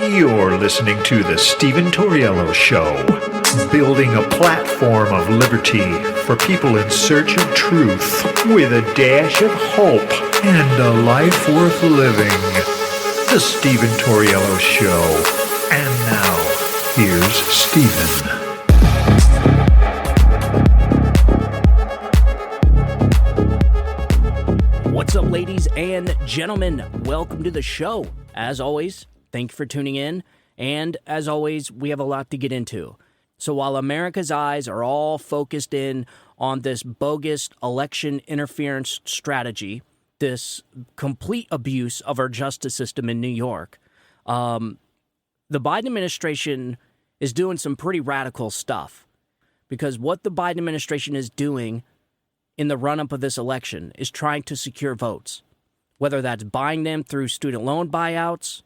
You're listening to The Stephen Torriello Show, building a platform of liberty for people in search of truth with a dash of hope and a life worth living. The Stephen Torriello Show. And now, here's Stephen. What's up, ladies and gentlemen? Welcome to the show. As always, thank you for tuning in. And as always, we have a lot to get into. So while America's eyes are all focused in on this bogus election interference strategy, this complete abuse of our justice system in New York, the Biden administration is doing some pretty radical stuff. Because what the Biden administration is doing in the run-up of this election is trying to secure votes, whether that's buying them through student loan buyouts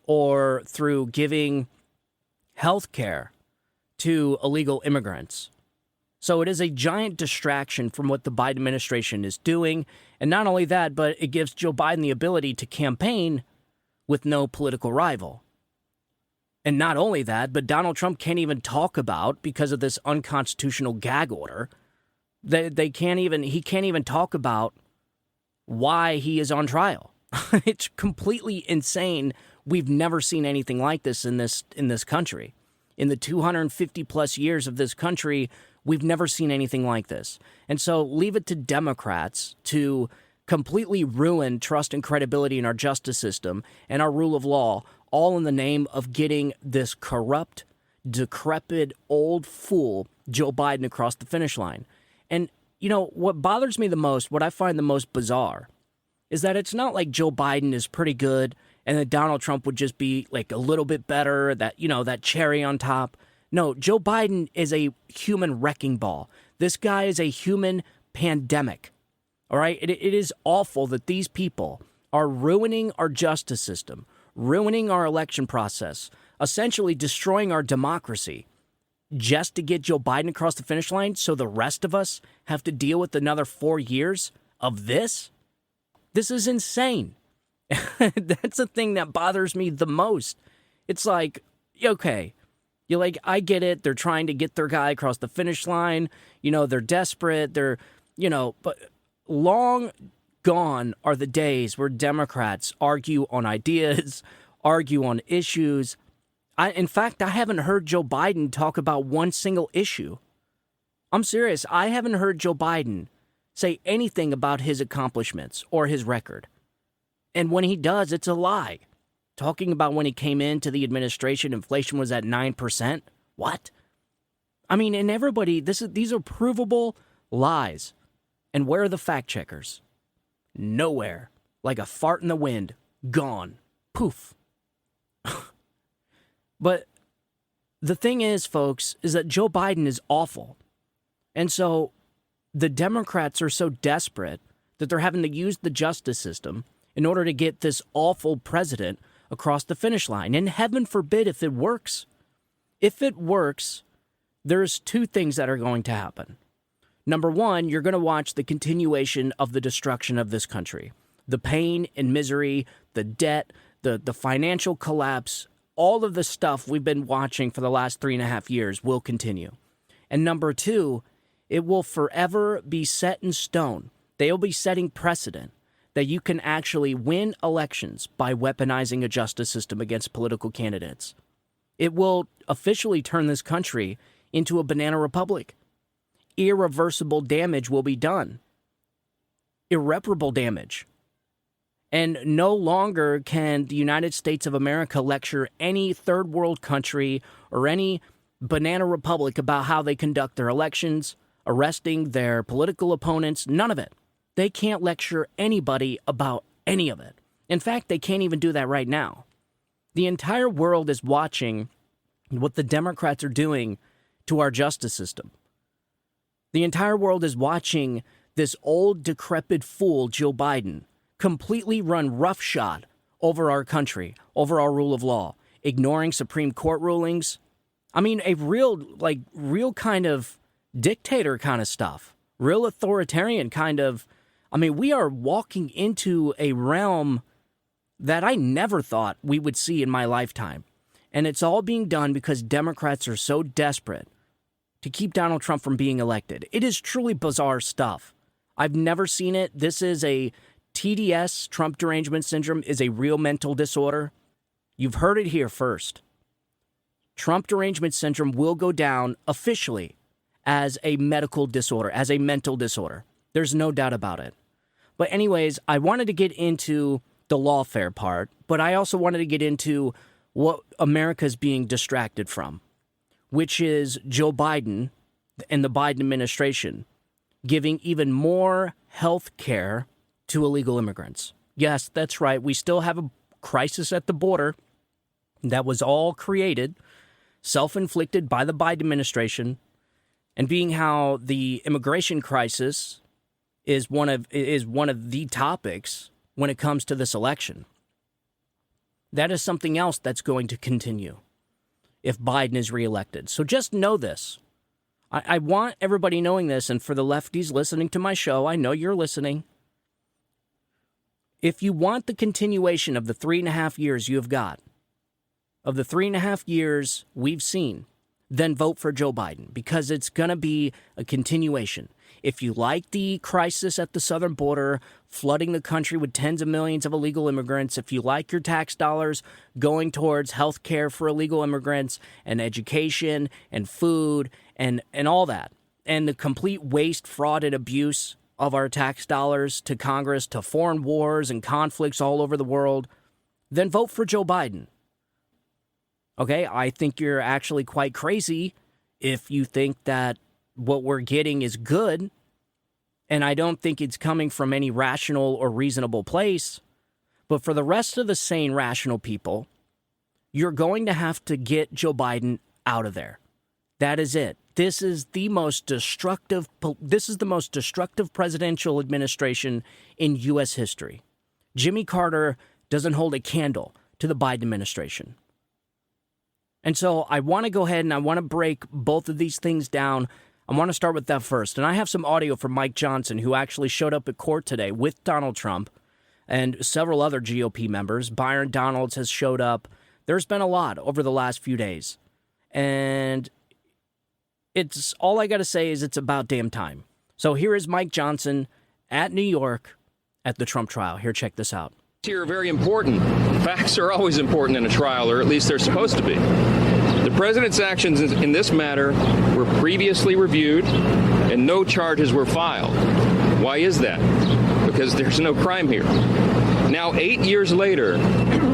or through giving health care to illegal immigrants. So it is a giant distraction from what the Biden administration is doing. And not only that, but it gives Joe Biden the ability to campaign with no political rival. And not only that, but Donald Trump can't even talk about, because of this unconstitutional gag order, he can't even talk about why he is on trial. It's completely insane. We've never seen anything like this in this country. In the 250 plus years of this country, we've never seen anything like this. And so leave it to Democrats to completely ruin trust and credibility in our justice system and our rule of law, all in the name of getting this corrupt, decrepit, old fool Joe Biden across the finish line. And, you know, what bothers me the most, what I find the most bizarre, is that it's not like Joe Biden is pretty good and that Donald Trump would just be like a little bit better, that, you know, that cherry on top. No, Joe Biden is a human wrecking ball. This guy is a human pandemic. All right. It is awful that these people are ruining our justice system, ruining our election process, essentially destroying our democracy, just to get Joe Biden across the finish line so the rest of us have to deal with another 4 years of this? This is insane. That's the thing that bothers me the most. It's like, okay, you're like, I get it. They're trying to get their guy across the finish line. You know, they're desperate. But long gone are the days where Democrats argue on ideas, argue on issues. In fact, I haven't heard Joe Biden talk about one single issue. I'm serious. I haven't heard Joe Biden say anything about his accomplishments or his record. And when he does, it's a lie. Talking about when he came into the administration, inflation was at 9%. What? I mean, and everybody, these are provable lies. And where are the fact checkers? Nowhere. Like a fart in the wind. Gone. Poof. But the thing is, folks, is that Joe Biden is awful. And so the Democrats are so desperate that they're having to use the justice system in order to get this awful president across the finish line. And heaven forbid if it works. If it works, there's two things that are going to happen. Number one, you're going to watch the continuation of the destruction of this country. The pain and misery, the debt, the financial collapse, all of the stuff we've been watching for the last 3.5 years will continue. And number two, it will forever be set in stone. They'll be setting precedent that you can actually win elections by weaponizing a justice system against political candidates. It will officially turn this country into a banana republic. Irreversible damage will be done. Irreparable damage. And no longer can the United States of America lecture any third world country or any banana republic about how they conduct their elections, arresting their political opponents. None of it. They can't lecture anybody about any of it. In fact, they can't even do that right now. The entire world is watching what the Democrats are doing to our justice system. The entire world is watching this old, decrepit fool, Joe Biden, completely run roughshod over our country, over our rule of law, ignoring Supreme Court rulings. I mean, a real kind of dictator kind of stuff, real authoritarian kind of. I mean, we are walking into a realm that I never thought we would see in my lifetime. And it's all being done because Democrats are so desperate to keep Donald Trump from being elected. It is truly bizarre stuff. I've never seen it. This is a TDS, Trump derangement syndrome, is a real mental disorder. You've heard it here first. Trump derangement syndrome will go down officially as a medical disorder, as a mental disorder. There's no doubt about it. But anyways, I wanted to get into the lawfare part, but I also wanted to get into what America's being distracted from, which is Joe Biden and the Biden administration giving even more health care to illegal immigrants. Yes, that's right. We still have a crisis at the border that was all created, self-inflicted by the Biden administration, and being how the immigration crisis is one of the topics when it comes to this election. That is something else that's going to continue if Biden is reelected. So just know this. I want everybody knowing this, and for the lefties listening to my show, I know you're listening. If you want the continuation of the 3.5 years you have got, of the 3.5 years we've seen, then vote for Joe Biden, because it's going to be a continuation. If you like the crisis at the southern border, flooding the country with tens of millions of illegal immigrants, if you like your tax dollars going towards health care for illegal immigrants and education and food and all that, and the complete waste, fraud, and abuse of our tax dollars to Congress, to foreign wars and conflicts all over the world, then vote for Joe Biden. Okay, I think you're actually quite crazy if you think that what we're getting is good, and I don't think it's coming from any rational or reasonable place. But for the rest of the sane, rational people, you're going to have to get Joe Biden out of there. That is it. This is the most destructive presidential administration in U.S. history. Jimmy Carter doesn't hold a candle to the Biden administration. And so I want to go ahead and I want to break both of these things down. I want to start with that first. And I have some audio from Mike Johnson, who actually showed up at court today with Donald Trump and several other GOP members. Byron Donalds has showed up. There's been a lot over the last few days. And it's all I got to say is it's about damn time. So here is Mike Johnson at New York at the Trump trial. Here, check this out. Here are very important. Facts are always important in a trial, or at least they're supposed to be. The president's actions in this matter were previously reviewed and no charges were filed. Why is that? Because there's no crime here. Now, 8 years later,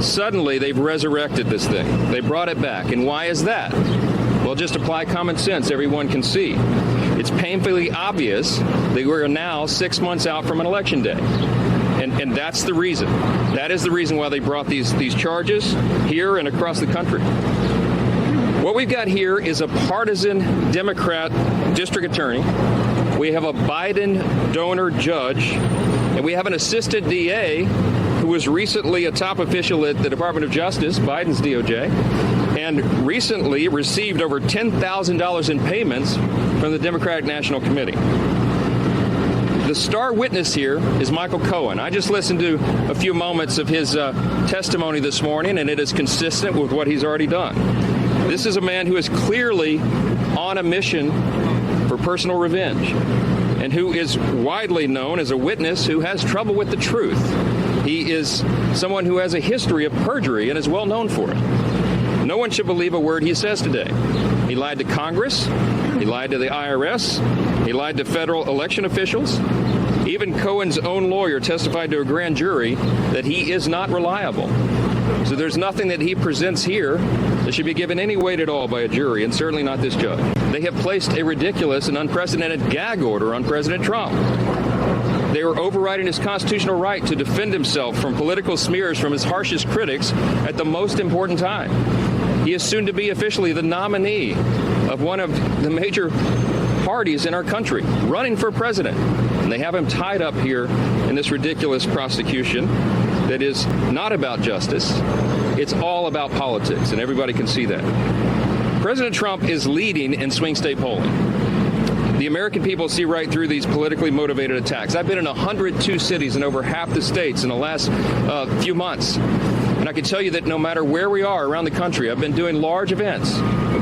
suddenly they've resurrected this thing. They brought it back. And why is that? Well, just apply common sense. Everyone can see. It's painfully obvious that we're now 6 months out from an election day. And that's the reason. That is the reason why they brought these charges here and across the country. What we've got here is a partisan Democrat district attorney. We have a Biden donor judge, and we have an assistant DA who was recently a top official at the Department of Justice, Biden's DOJ, and recently received over $10,000 in payments from the Democratic National Committee. The star witness here is Michael Cohen. I just listened to a few moments of his testimony this morning, and it is consistent with what he's already done. This is a man who is clearly on a mission for personal revenge and who is widely known as a witness who has trouble with the truth. He is someone who has a history of perjury and is well known for it. No one should believe a word he says today. He lied to Congress. He lied to the IRS. He lied to federal election officials. Even Cohen's own lawyer testified to a grand jury that he is not reliable. So there's nothing that he presents here that should be given any weight at all by a jury, and certainly not this judge. They have placed a ridiculous and unprecedented gag order on President Trump. They were overriding his constitutional right to defend himself from political smears from his harshest critics at the most important time. He is soon to be officially the nominee of one of the major parties in our country, running for president. And they have him tied up here in this ridiculous prosecution that is not about justice. It's all about politics, and everybody can see that. President Trump is leading in swing state polling. The American people see right through these politically motivated attacks. I've been in 102 cities in over half the states in the last few months. And I can tell you that no matter where we are around the country, I've been doing large events.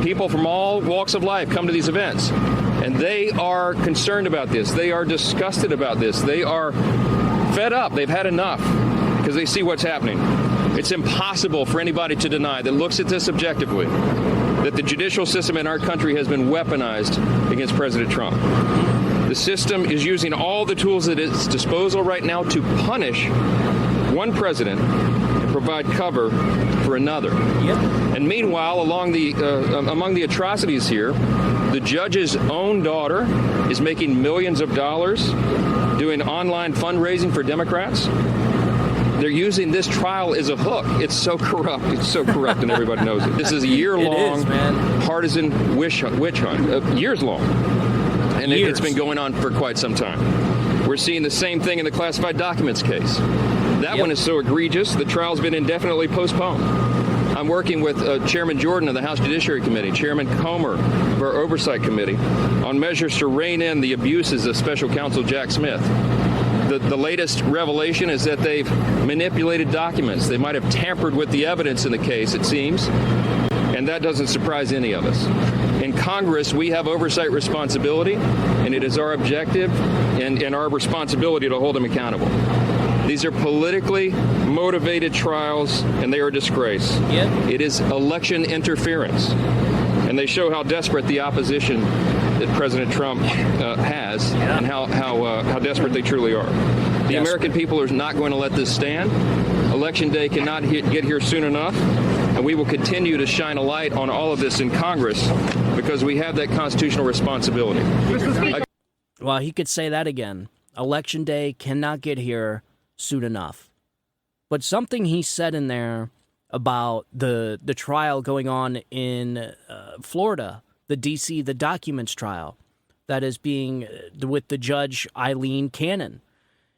People from all walks of life come to these events. And they are concerned about this. They are disgusted about this. They are fed up. They've had enough because they see what's happening. It's impossible for anybody to deny that looks at this objectively that the judicial system in our country has been weaponized against President Trump. The system is using all the tools at its disposal right now to punish one president and provide cover for another. Yep. And meanwhile, among the atrocities here, the judge's own daughter is making millions of dollars doing online fundraising for Democrats. They're using this trial as a hook. It's so corrupt. It's so corrupt, and everybody knows it. This is a year-long partisan witch hunt, years long. And it's been going on for quite some time. We're seeing the same thing in the classified documents case. That one is so egregious, the trial's been indefinitely postponed. I'm working with Chairman Jordan of the House Judiciary Committee, Chairman Comer of our Oversight Committee, on measures to rein in the abuses of Special Counsel Jack Smith. The latest revelation is that they've manipulated documents. They might have tampered with the evidence in the case, it seems, and that doesn't surprise any of us. In Congress, we have oversight responsibility, and it is our objective and our responsibility to hold them accountable. These are politically motivated trials, and they are a disgrace. Yep. It is election interference, and they show how desperate the opposition that President Trump has, and how desperate they truly are. The American people are not going to let this stand. Election day cannot get here soon enough, and we will continue to shine a light on all of this in Congress because we have that constitutional responsibility. Well, he could say that again. Election day cannot get here soon enough. But something he said in there about the trial going on in Florida, the D.C., the documents trial that is being with the Judge Eileen Cannon.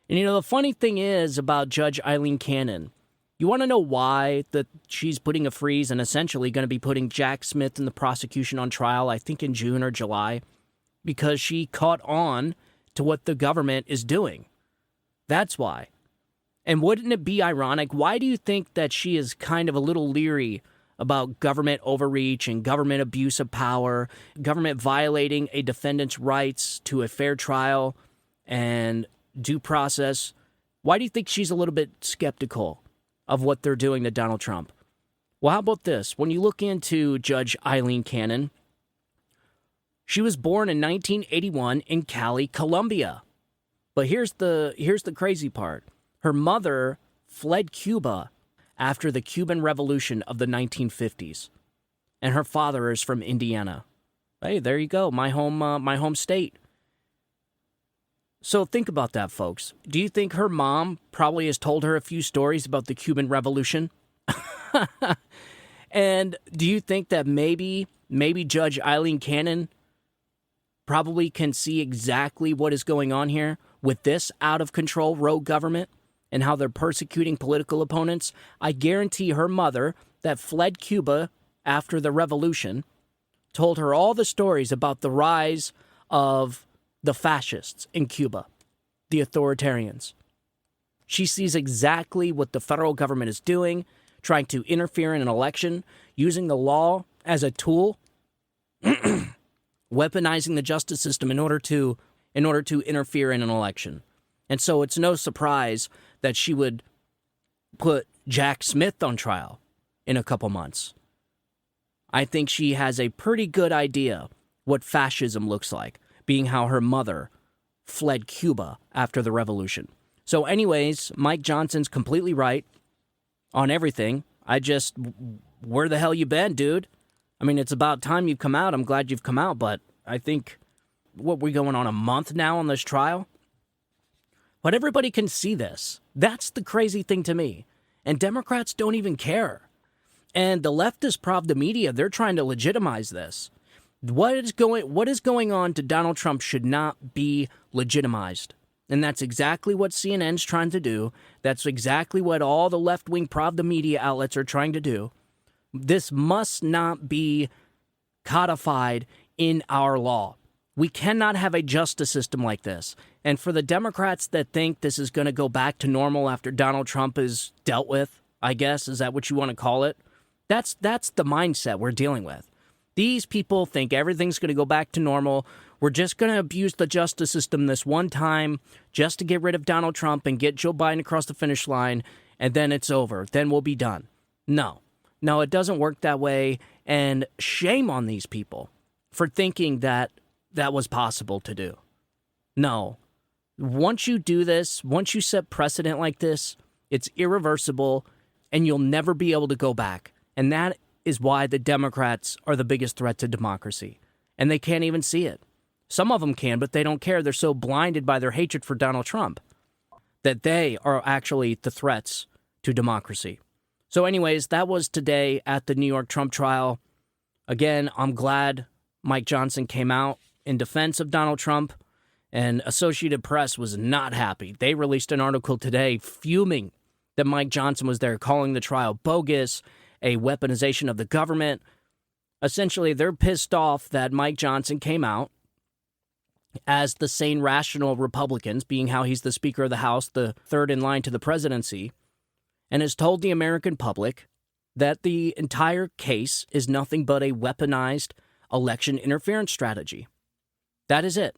And, you know, the funny thing is about Judge Eileen Cannon, you want to know why that she's putting a freeze and essentially going to be putting Jack Smith and the prosecution on trial, I think in June or July, because she caught on to what the government is doing. That's why. And wouldn't it be ironic? Why do you think that she is kind of a little leery about government overreach and government abuse of power, government violating a defendant's rights to a fair trial and due process? Why do you think she's a little bit skeptical of what they're doing to Donald Trump? Well, how about this? When you look into Judge Eileen Cannon, she was born in 1981 in Cali, Colombia. But here's the crazy part. Her mother fled Cuba after the Cuban Revolution of the 1950s, and her father is from Indiana. Hey, there you go, my home state. So think about that, folks. Do you think her mom probably has told her a few stories about the Cuban Revolution? And do you think that maybe Judge Eileen Cannon probably can see exactly what is going on here with this out-of-control rogue government and how they're persecuting political opponents? I guarantee her mother that fled Cuba after the revolution told her all the stories about the rise of the fascists in Cuba, the authoritarians. She sees exactly what the federal government is doing, trying to interfere in an election, using the law as a tool, weaponizing the justice system in order to interfere in an election. And so it's no surprise that she would put Jack Smith on trial in a couple months. I think she has a pretty good idea what fascism looks like, being how her mother fled Cuba after the revolution. So anyways, Mike Johnson's completely right on everything. Where the hell you been, dude? I mean, it's about time you've come out. I'm glad you've come out, but I think, we're going on a month now on this trial? But everybody can see this. That's the crazy thing to me. And Democrats don't even care. And the leftist Pravda media, they're trying to legitimize this. What is going on to Donald Trump should not be legitimized. And that's exactly what CNN's trying to do. That's exactly what all the left-wing Pravda media outlets are trying to do. This must not be codified in our law. We cannot have a justice system like this. And for the Democrats that think this is going to go back to normal after Donald Trump is dealt with, I guess, is that what you want to call it? That's the mindset we're dealing with. These people think everything's going to go back to normal. We're just going to abuse the justice system this one time just to get rid of Donald Trump and get Joe Biden across the finish line, and then it's over. Then we'll be done. No, it doesn't work that way, and shame on these people for thinking that that was possible to do. No. Once you do this, once you set precedent like this, it's irreversible, and you'll never be able to go back. And that is why the Democrats are the biggest threat to democracy. And they can't even see it. Some of them can, but they don't care. They're so blinded by their hatred for Donald Trump that they are actually the threats to democracy. So anyways, that was today at the New York Trump trial. Again, I'm glad Mike Johnson came out in defense of Donald Trump, and Associated Press was not happy. They released an article today fuming that Mike Johnson was there, calling the trial bogus, a weaponization of the government. Essentially, they're pissed off that Mike Johnson came out as the sane, rational Republicans, being how he's the Speaker of the House, the third in line to the presidency, and has told the American public that the entire case is nothing but a weaponized election interference strategy. That is it.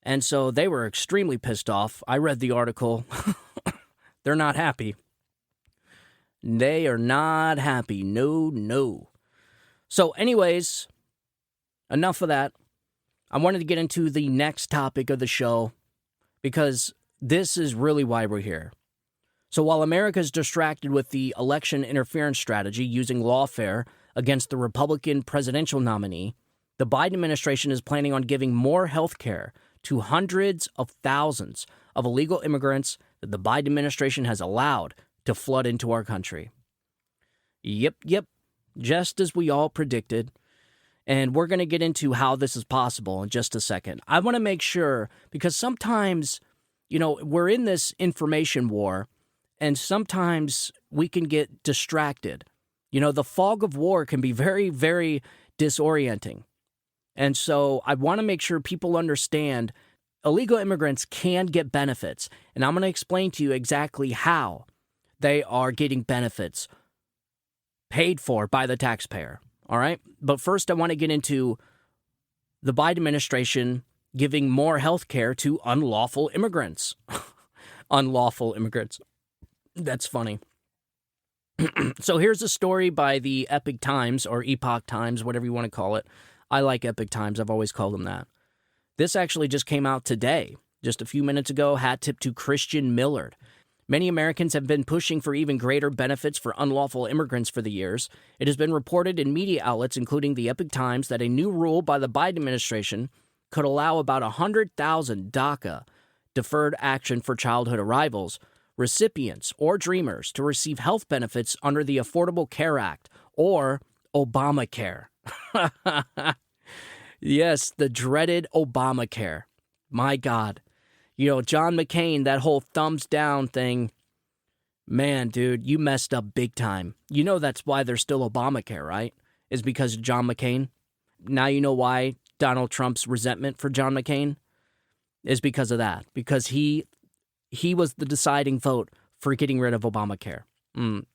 And so they were extremely pissed off. I read the article. They're not happy. They are not happy. No. So anyways, enough of that. I wanted to get into the next topic of the show because this is really why we're here. So while America is distracted with the election interference strategy using lawfare against the Republican presidential nominee, the Biden administration is planning on giving more health care to hundreds of thousands of illegal immigrants that the Biden administration has allowed to flood into our country. Yep, just as we all predicted. And we're going to get into how this is possible in just a second. I want to make sure, because sometimes, we're in this information war, and sometimes we can get distracted. The fog of war can be very, very disorienting. And so I want to make sure people understand illegal immigrants can get benefits. And I'm going to explain to you exactly how they are getting benefits paid for by the taxpayer. All right. But first, I want to get into the Biden administration giving more health care to unlawful immigrants. Unlawful immigrants. That's funny. So here's a story by the Epoch Times, or Epoch Times, whatever you want to call it. I like Epoch Times. I've always called them that. This actually just came out today, just a few minutes ago. Hat tip to Christian Millard. Many Americans have been pushing for even greater benefits for unlawful immigrants for the years. It has been reported in media outlets, including the Epoch Times, that a new rule by the Biden administration could allow about 100,000 DACA, Deferred Action for Childhood Arrivals, recipients or dreamers to receive health benefits under the Affordable Care Act, or Obamacare. Yes, the dreaded Obamacare. My God. John McCain, that whole thumbs down thing, man, dude, you messed up big time. That's why there's still Obamacare, right? Is because of John McCain. Now you know why Donald Trump's resentment for John McCain is because of that. Because he was the deciding vote for getting rid of Obamacare.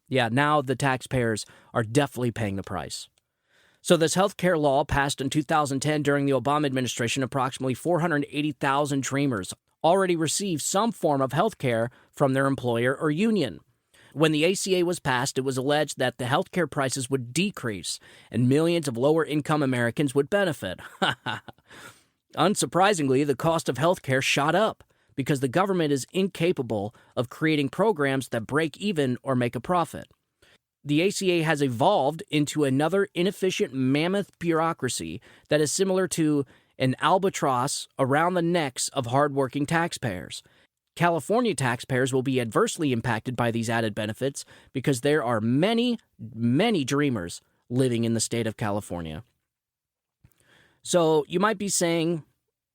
Yeah, now the taxpayers are definitely paying the price. So this health care law passed in 2010 during the Obama administration. Approximately 480,000 dreamers already received some form of health care from their employer or union. When the ACA was passed, it was alleged that the health care prices would decrease and millions of lower-income Americans would benefit. Unsurprisingly, the cost of health care shot up because the government is incapable of creating programs that break even or make a profit. The ACA has evolved into another inefficient mammoth bureaucracy that is similar to an albatross around the necks of hardworking taxpayers. California taxpayers will be adversely impacted by these added benefits because there are many, many dreamers living in the state of California. So you might be saying,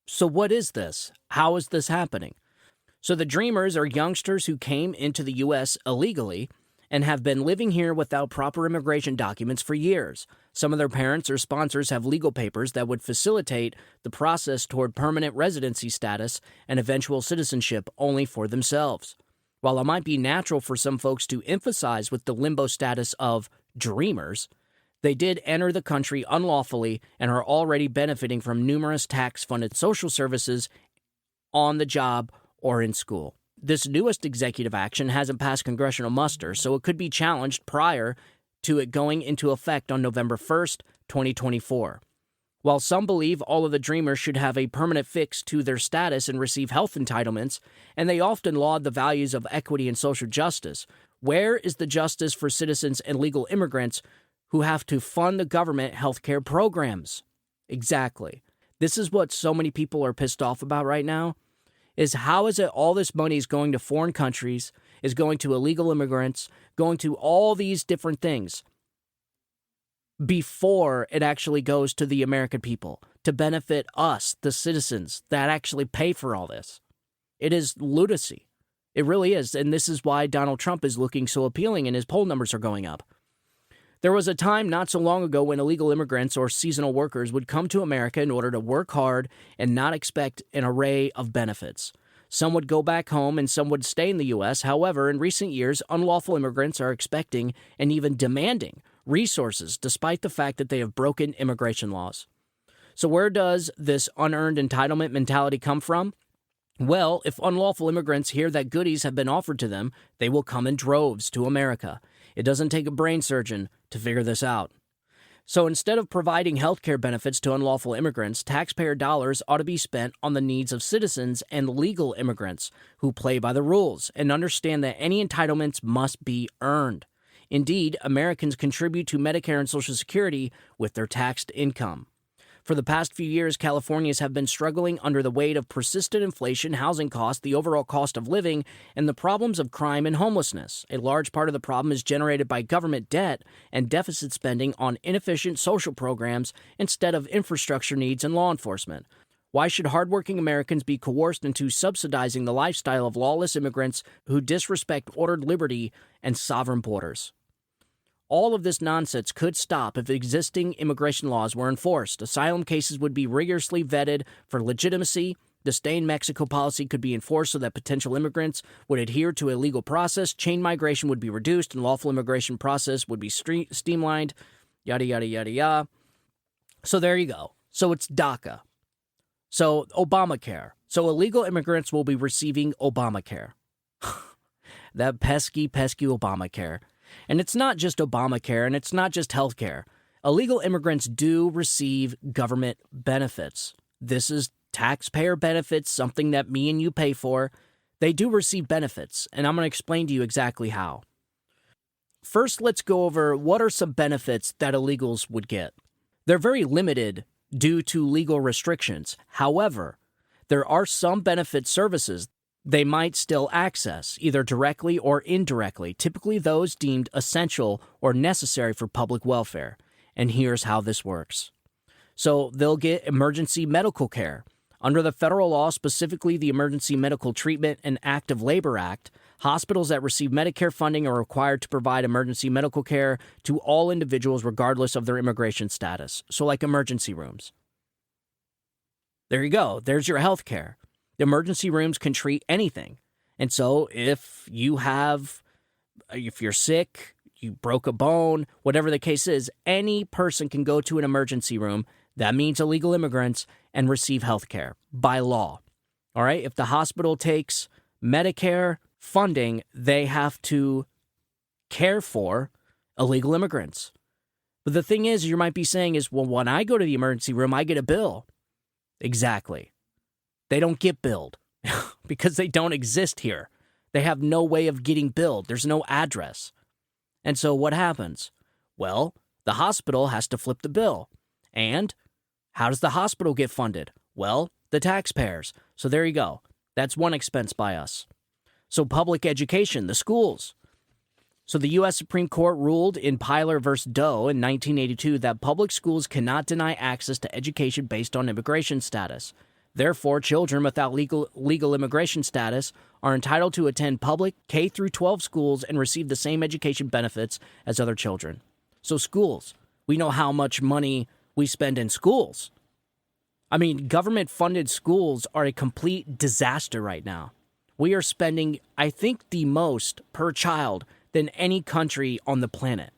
so what is this? How is this happening? So the dreamers are youngsters who came into the U.S. illegally and have been living here without proper immigration documents for years. Some of their parents or sponsors have legal papers that would facilitate the process toward permanent residency status and eventual citizenship only for themselves. While it might be natural for some folks to emphasize with the limbo status of dreamers, they did enter the country unlawfully and are already benefiting from numerous tax-funded social services on the job or in school. This newest executive action hasn't passed congressional muster, so it could be challenged prior to it going into effect on November 1st, 2024. While some believe all of the dreamers should have a permanent fix to their status and receive health entitlements, and they often laud the values of equity and social justice, where is the justice for citizens and legal immigrants who have to fund the government healthcare programs? Exactly. This is what so many people are pissed off about right now, is how is it all this money is going to foreign countries, is going to illegal immigrants, going to all these different things before it actually goes to the American people to benefit us, the citizens that actually pay for all this. It is lunacy. It really is. And this is why Donald Trump is looking so appealing and his poll numbers are going up. There was a time not so long ago when illegal immigrants or seasonal workers would come to America in order to work hard and not expect an array of benefits. Some would go back home and some would stay in the U.S. However, in recent years, unlawful immigrants are expecting and even demanding resources despite the fact that they have broken immigration laws. So where does this unearned entitlement mentality come from? Well, if unlawful immigrants hear that goodies have been offered to them, they will come in droves to America. It doesn't take a brain surgeon to figure this out. So instead of providing health care benefits to unlawful immigrants, taxpayer dollars ought to be spent on the needs of citizens and legal immigrants who play by the rules and understand that any entitlements must be earned. Indeed, Americans contribute to Medicare and Social Security with their taxed income. For the past few years, Californians have been struggling under the weight of persistent inflation, housing costs, the overall cost of living, and the problems of crime and homelessness. A large part of the problem is generated by government debt and deficit spending on inefficient social programs instead of infrastructure needs and law enforcement. Why should hardworking Americans be coerced into subsidizing the lifestyle of lawless immigrants who disrespect ordered liberty and sovereign borders? All of this nonsense could stop if existing immigration laws were enforced. Asylum cases would be rigorously vetted for legitimacy. The Stay in Mexico policy could be enforced so that potential immigrants would adhere to a legal process. Chain migration would be reduced and lawful immigration process would be streamlined. Yada, yada, yada, yada. So there you go. So it's DACA. So Obamacare. So illegal immigrants will be receiving Obamacare. That pesky, pesky Obamacare. And it's not just Obamacare, and it's not just health care. Illegal immigrants do receive government benefits. This is taxpayer benefits, something that me and you pay for. They do receive benefits, and I'm going to explain to you exactly how. First, let's go over what are some benefits that illegals would get. They're very limited due to legal restrictions. However, there are some benefit services they might still access, either directly or indirectly, typically those deemed essential or necessary for public welfare. And here's how this works. So they'll get emergency medical care. Under the federal law, specifically the Emergency Medical Treatment and Active Labor Act, hospitals that receive Medicare funding are required to provide emergency medical care to all individuals regardless of their immigration status. So like emergency rooms. There you go. There's your health care. The emergency rooms can treat anything. And so if you're sick, you broke a bone, whatever the case is, any person can go to an emergency room, that means illegal immigrants, and receive health care by law. All right? If the hospital takes Medicare funding, they have to care for illegal immigrants. But the thing is, you might be saying is, well, when I go to the emergency room, I get a bill. Exactly. They don't get billed because they don't exist here. They have no way of getting billed. There's no address. And so what happens? Well, the hospital has to flip the bill. And how does the hospital get funded? Well, the taxpayers. So there you go. That's one expense by us. So public education, the schools. So the U.S. Supreme Court ruled in Pyler v. Doe in 1982 that public schools cannot deny access to education based on immigration status. Therefore, children without legal immigration status are entitled to attend public K through 12 schools and receive the same education benefits as other children. So schools, we know how much money we spend in schools. I mean, government-funded schools are a complete disaster right now. We are spending, I think, the most per child than any country on the planet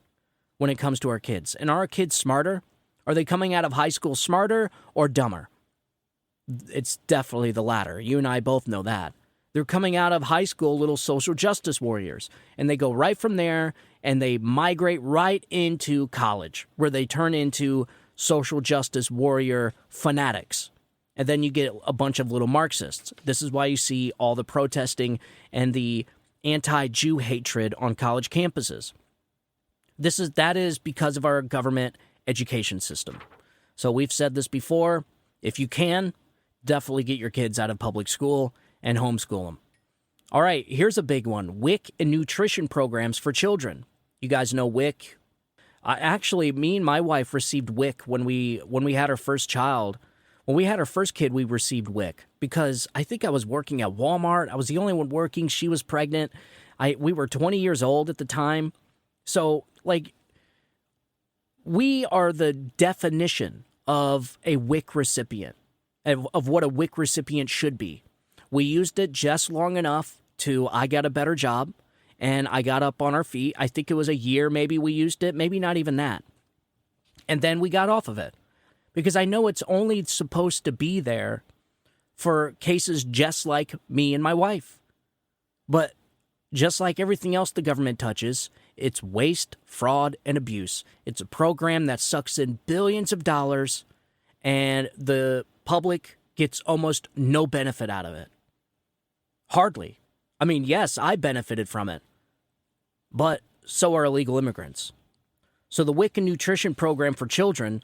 when it comes to our kids. And are our kids smarter? Are they coming out of high school smarter or dumber? It's definitely the latter. You and I both know that. They're coming out of high school little social justice warriors, and they go right from there and they migrate right into college, where they turn into social justice warrior fanatics. And then you get a bunch of little Marxists. This is why you see all the protesting and the anti-Jew hatred on college campuses. That is because of our government education system. So we've said this before. If you can, definitely get your kids out of public school and homeschool them. All right, here's a big one. WIC and nutrition programs for children. You guys know WIC? Actually, me and my wife received WIC when we had our first child. When we had our first kid, we received WIC because I think I was working at Walmart. I was the only one working. She was pregnant. We were 20 years old at the time. So, we are the definition of a WIC recipient, of what a WIC recipient should be. We used it just long enough to I got a better job, and I got up on our feet. I think it was a year maybe we used it, maybe not even that. And then we got off of it because I know it's only supposed to be there for cases just like me and my wife. But just like everything else the government touches, it's waste, fraud, and abuse. It's a program that sucks in billions of dollars, and the public gets almost no benefit out of it. Hardly. I mean, yes, I benefited from it, but so are illegal immigrants. So the WIC and nutrition program for children,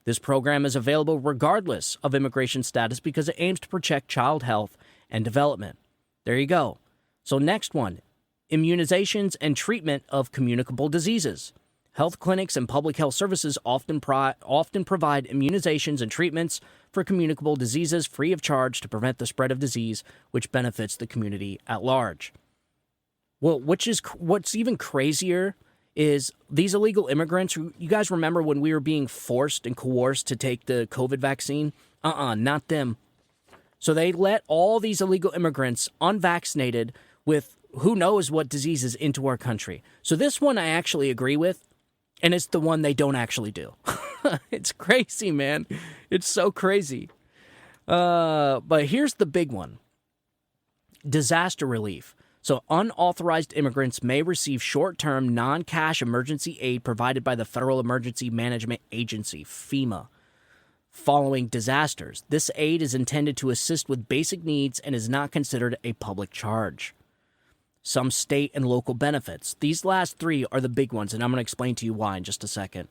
this program is available regardless of immigration status because it aims to protect child health and development. There you go. So next one, immunizations and treatment of communicable diseases. Health clinics and public health services often provide immunizations and treatments for communicable diseases free of charge to prevent the spread of disease, which benefits the community at large. Well, what's even crazier is these illegal immigrants. You guys remember when we were being forced and coerced to take the COVID vaccine? Not them. So they let all these illegal immigrants unvaccinated with who knows what diseases into our country. So this one I actually agree with. And it's the one they don't actually do. It's crazy, man. It's so crazy. But here's the big one. Disaster relief. So unauthorized immigrants may receive short-term, non-cash emergency aid provided by the Federal Emergency Management Agency, FEMA, following disasters. This aid is intended to assist with basic needs and is not considered a public charge. Some state and local benefits. These last three are the big ones, and I'm going to explain to you why in just a second.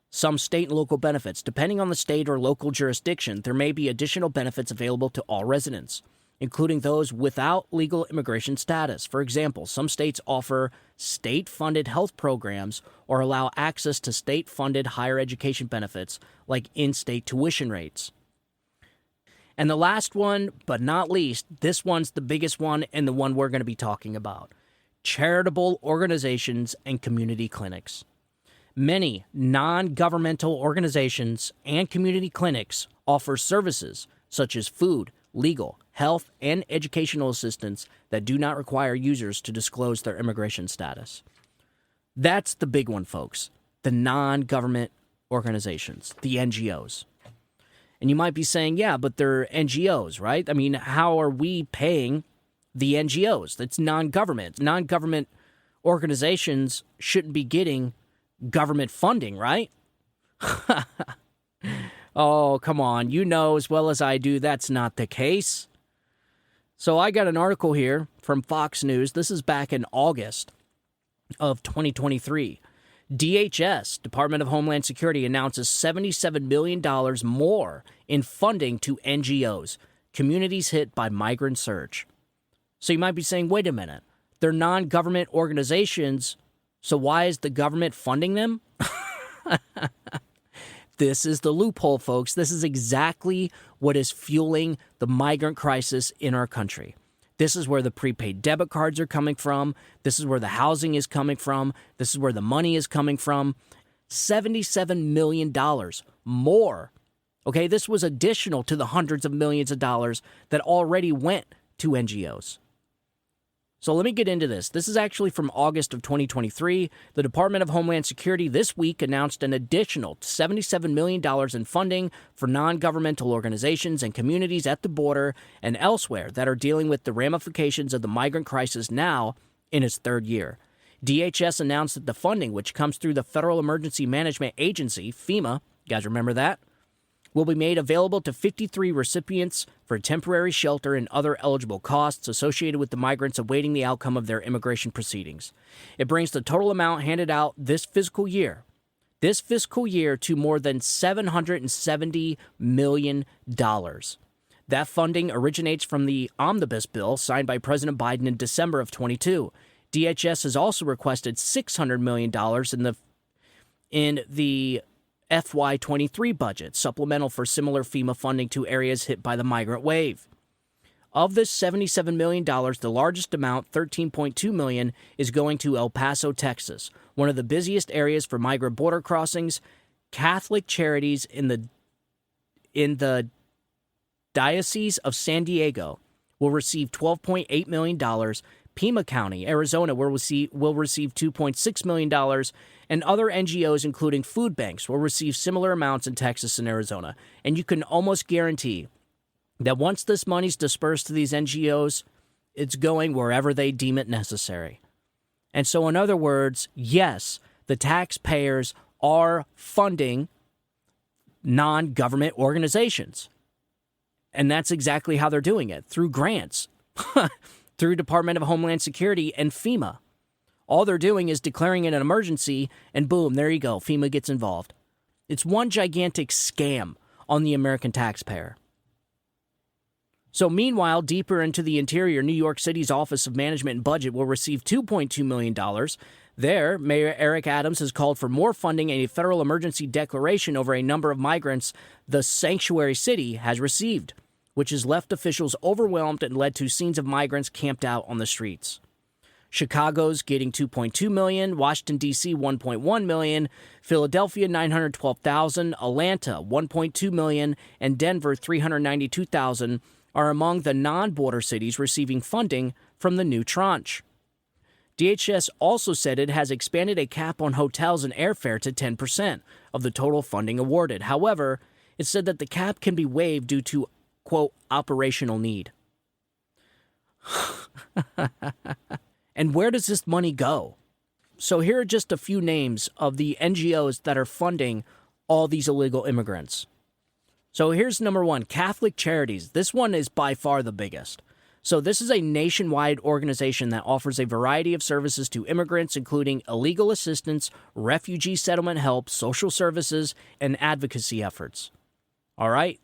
Some state and local benefits. Depending on the state or local jurisdiction, there may be additional benefits available to all residents, including those without legal immigration status. For example, some states offer state-funded health programs or allow access to state-funded higher education benefits, like in-state tuition rates. And the last one, but not least, this one's the biggest one and the one we're going to be talking about. Charitable organizations and community clinics. Many non-governmental organizations and community clinics offer services such as food, legal, health, and educational assistance that do not require users to disclose their immigration status. That's the big one, folks. The non-government organizations, the NGOs. And you might be saying, yeah, but they're NGOs, right? I mean, how are we paying the NGOs? That's non-government. Non-government organizations shouldn't be getting government funding, right? Oh, come on. You know as well as I do that's not the case. So I got an article here from Fox News. This is back in August of 2023. DHS, Department of Homeland Security, announces $77 million more in funding to NGOs, communities hit by migrant surge. So you might be saying, wait a minute, they're non-government organizations, so why is the government funding them? This is the loophole, folks. This is exactly what is fueling the migrant crisis in our country. This is where the prepaid debit cards are coming from. This is where the housing is coming from. This is where the money is coming from. $77 million more. Okay, this was additional to the hundreds of millions of dollars that already went to NGOs. So let me get into this. This is actually from August of 2023. The Department of Homeland Security this week announced an additional $77 million in funding for non-governmental organizations and communities at the border and elsewhere that are dealing with the ramifications of the migrant crisis now in its third year. DHS announced that the funding, which comes through the Federal Emergency Management Agency, FEMA, you guys remember that, will be made available to 53 recipients for temporary shelter and other eligible costs associated with the migrants awaiting the outcome of their immigration proceedings. It brings the total amount handed out this fiscal year to more than $770 million. That funding originates from the omnibus bill signed by President Biden in December of 22. DHS has also requested $600 million in the FY23 budget, supplemental for similar FEMA funding to areas hit by the migrant wave. Of this $77 million, the largest amount, $13.2 million, is going to El Paso, Texas, one of the busiest areas for migrant border crossings. Catholic Charities in the Diocese of San Diego will receive $12.8 million. Pima County, Arizona, will receive $2.6 million, and other NGOs, including food banks, will receive similar amounts in Texas and Arizona. And you can almost guarantee that once this money's dispersed to these NGOs, it's going wherever they deem it necessary. And so, in other words, yes, the taxpayers are funding non-government organizations. And that's exactly how they're doing it, through grants. Through Department of Homeland Security and FEMA. All they're doing is declaring it an emergency, and boom, there you go, FEMA gets involved. It's one gigantic scam on the American taxpayer. So meanwhile, deeper into the interior, New York City's Office of Management and Budget will receive $2.2 million. There, Mayor Eric Adams has called for more funding and a federal emergency declaration over a number of migrants the sanctuary city has received, which has left officials overwhelmed and led to scenes of migrants camped out on the streets. Chicago's getting $2.2 million, Washington, D.C. $1.1 million, Philadelphia $912,000, Atlanta $1.2 million, and Denver $392,000 are among the non-border cities receiving funding from the new tranche. DHS also said it has expanded a cap on hotels and airfare to 10% of the total funding awarded. However, it said that the cap can be waived due to, quote, operational need. And where does this money go? So here are just a few names of the NGOs that are funding all these illegal immigrants. So here's number one, Catholic Charities. This one is by far the biggest. So this is a nationwide organization that offers a variety of services to immigrants, including illegal assistance, refugee settlement help, social services, and advocacy efforts. All right,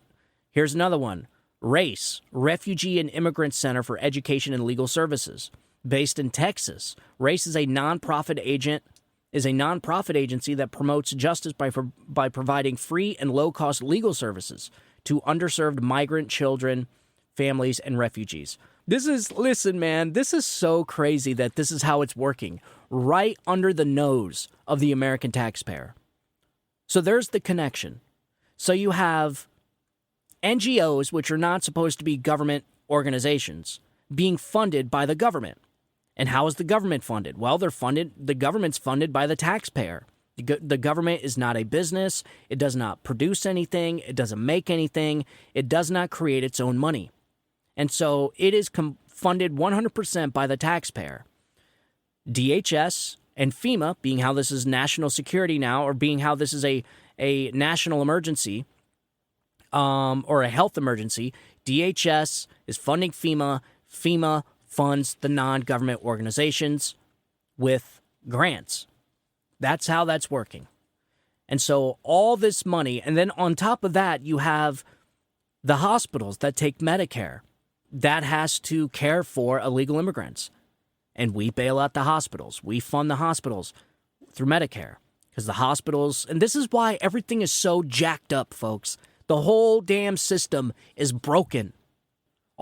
here's another one. RACE, Refugee and Immigrant Center for Education and Legal Services. Based in Texas, RACE is a nonprofit agency that promotes justice by providing free and low-cost legal services to underserved migrant children, families, and refugees. Listen, man, this is so crazy that this is how it's working, right under the nose of the American taxpayer. So there's the connection. So you have NGOs, which are not supposed to be government organizations, being funded by the government. And how is the government funded? Well, the government's funded by the taxpayer. The government is not a business. It does not produce anything. It doesn't make anything. It does not create its own money. And so it is funded 100% by the taxpayer. DHS and FEMA, being how this is national security now, or being how this is a national emergency, or a health emergency, DHS is funding FEMA. FEMA funds the non-government organizations with grants. That's how that's working. And so all this money, and then on top of that, you have the hospitals that take Medicare. That has to care for illegal immigrants. And we bail out the hospitals. We fund the hospitals through Medicare. Because the hospitals, and this is why everything is so jacked up, folks. The whole damn system is broken.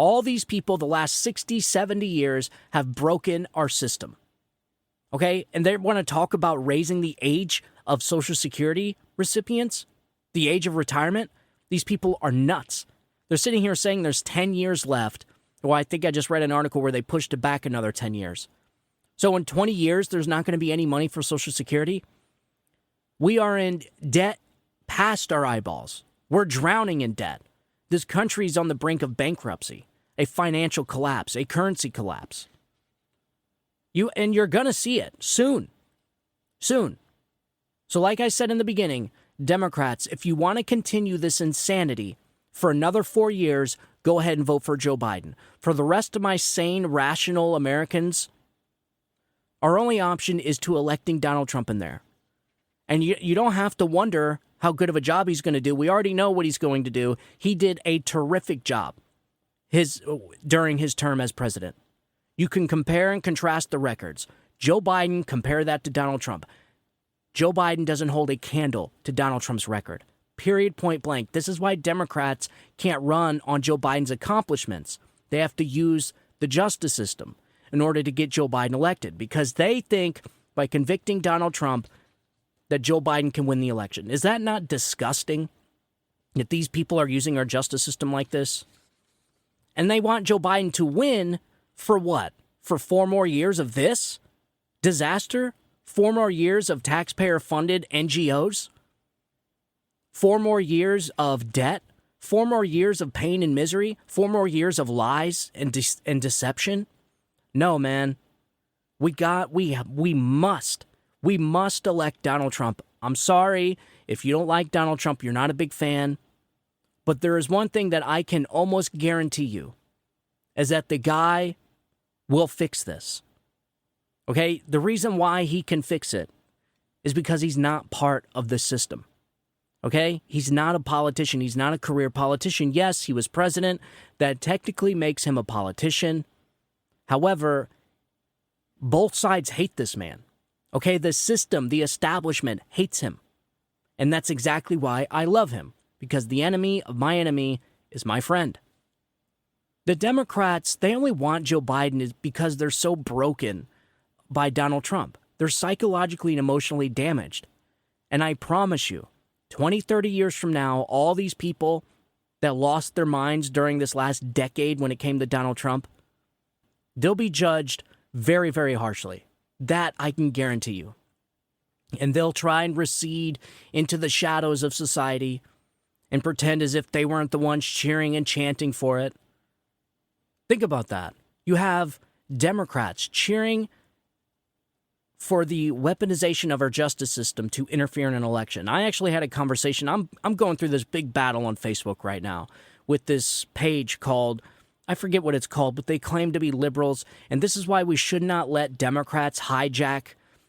All these people the last 60, 70 years have broken our system. Okay? And they want to talk about raising the age of Social Security recipients, the age of retirement. These people are nuts. They're sitting here saying there's 10 years left. Well, I think I just read an article where they pushed it back another 10 years. So in 20 years, there's not going to be any money for Social Security. We are in debt past our eyeballs. We're drowning in debt. This country is on the brink of bankruptcy, a financial collapse, a currency collapse. You're going to see it soon. Soon. So like I said in the beginning, Democrats, if you want to continue this insanity for another 4 years, go ahead and vote for Joe Biden. For the rest of my sane, rational Americans, our only option is to electing Donald Trump in there. And you don't have to wonder how good of a job he's going to do. We already know what he's going to do. He did a terrific job during his term as president. You can compare and contrast the records. Joe Biden, compare that to Donald Trump. Joe Biden doesn't hold a candle to Donald Trump's record. Period, point blank. This is why Democrats can't run on Joe Biden's accomplishments. They have to use the justice system in order to get Joe Biden elected, because they think by convicting Donald Trump that Joe Biden can win the election. Is that not disgusting that these people are using our justice system like this? And they want Joe Biden to win for what? For 4 more years of this disaster? 4 more years of taxpayer-funded NGOs? 4 more years of debt? 4 more years of pain and misery? 4 more years of lies and deception? No, man. We must elect Donald Trump. I'm sorry if you don't like Donald Trump, you're not a big fan. But there is one thing that I can almost guarantee you, is that the guy will fix this. Okay? The reason why he can fix it is because he's not part of the system. Okay? He's not a politician. He's not a career politician. Yes, he was president. That technically makes him a politician. However, both sides hate this man. Okay? The system, the establishment hates him. And that's exactly why I love him. Because the enemy of my enemy is my friend. The Democrats, they only want Joe Biden because they're so broken by Donald Trump. They're psychologically and emotionally damaged. And I promise you, 20, 30 years from now, all these people that lost their minds during this last decade when it came to Donald Trump, they'll be judged very, very harshly. That I can guarantee you. And they'll try and recede into the shadows of society and pretend as if they weren't the ones cheering and chanting for it. Think about that. You have Democrats cheering for the weaponization of our justice system to interfere in an election. I actually had a conversation. I'm going through this big battle on Facebook right now with this page called, I forget what it's called, but they claim to be liberals. And this is why we should not let Democrats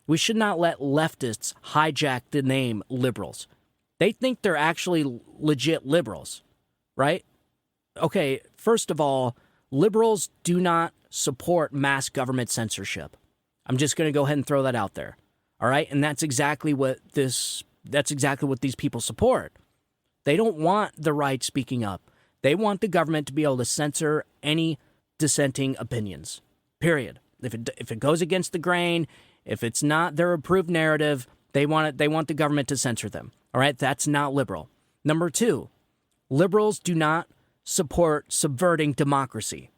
we should not let leftists hijack the name liberals. They think they're actually legit liberals, right? Okay, first of all, liberals do not support mass government censorship. I'm just going to go ahead and throw that out there. All right? And that's exactly what these people support. They don't want the right speaking up. They want the government to be able to censor any dissenting opinions. Period. If it goes against the grain, if it's not their approved narrative, they want the government to censor them. All right? That's not liberal. Number 2, liberals do not support subverting democracy.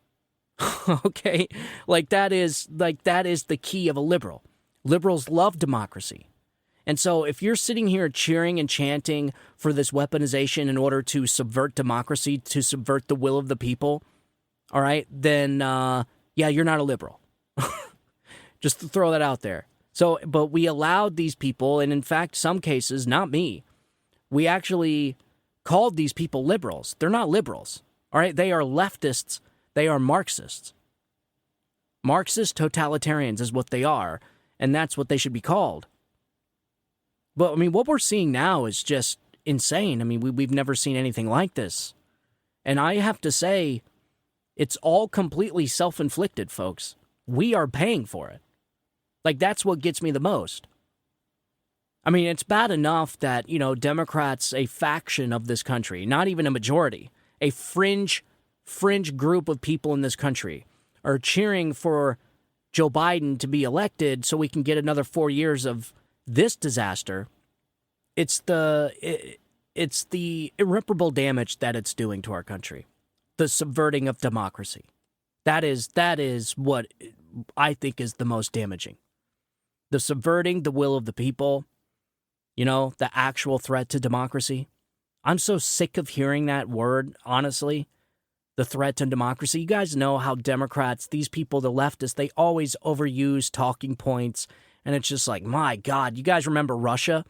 Okay? That is the key of a liberal. Liberals love democracy. And so if you're sitting here cheering and chanting for this weaponization in order to subvert democracy, to subvert the will of the people, all right, then, you're not a liberal. Just to throw that out there. So, but we allowed these people, and in fact, some cases, not me, we actually called these people liberals. They're not liberals, all right? They are leftists. They are Marxists. Marxist totalitarians is what they are, and that's what they should be called. But, I mean, what we're seeing now is just insane. I mean, we've never seen anything like this. And I have to say, it's all completely self-inflicted, folks. We are paying for it. That's what gets me the most. I mean, it's bad enough that, Democrats, a faction of this country, not even a majority, a fringe fringe group of people in this country are cheering for Joe Biden to be elected so we can get another 4 years of this disaster, it's the irreparable damage that it's doing to our country, the subverting of democracy. That is what I think is the most damaging. The subverting the will of the people, the actual threat to democracy. I'm so sick of hearing that word, honestly, the threat to democracy. You guys know how Democrats, these people, the leftists, they always overuse talking points, and it's just like, my God, you guys remember Russia?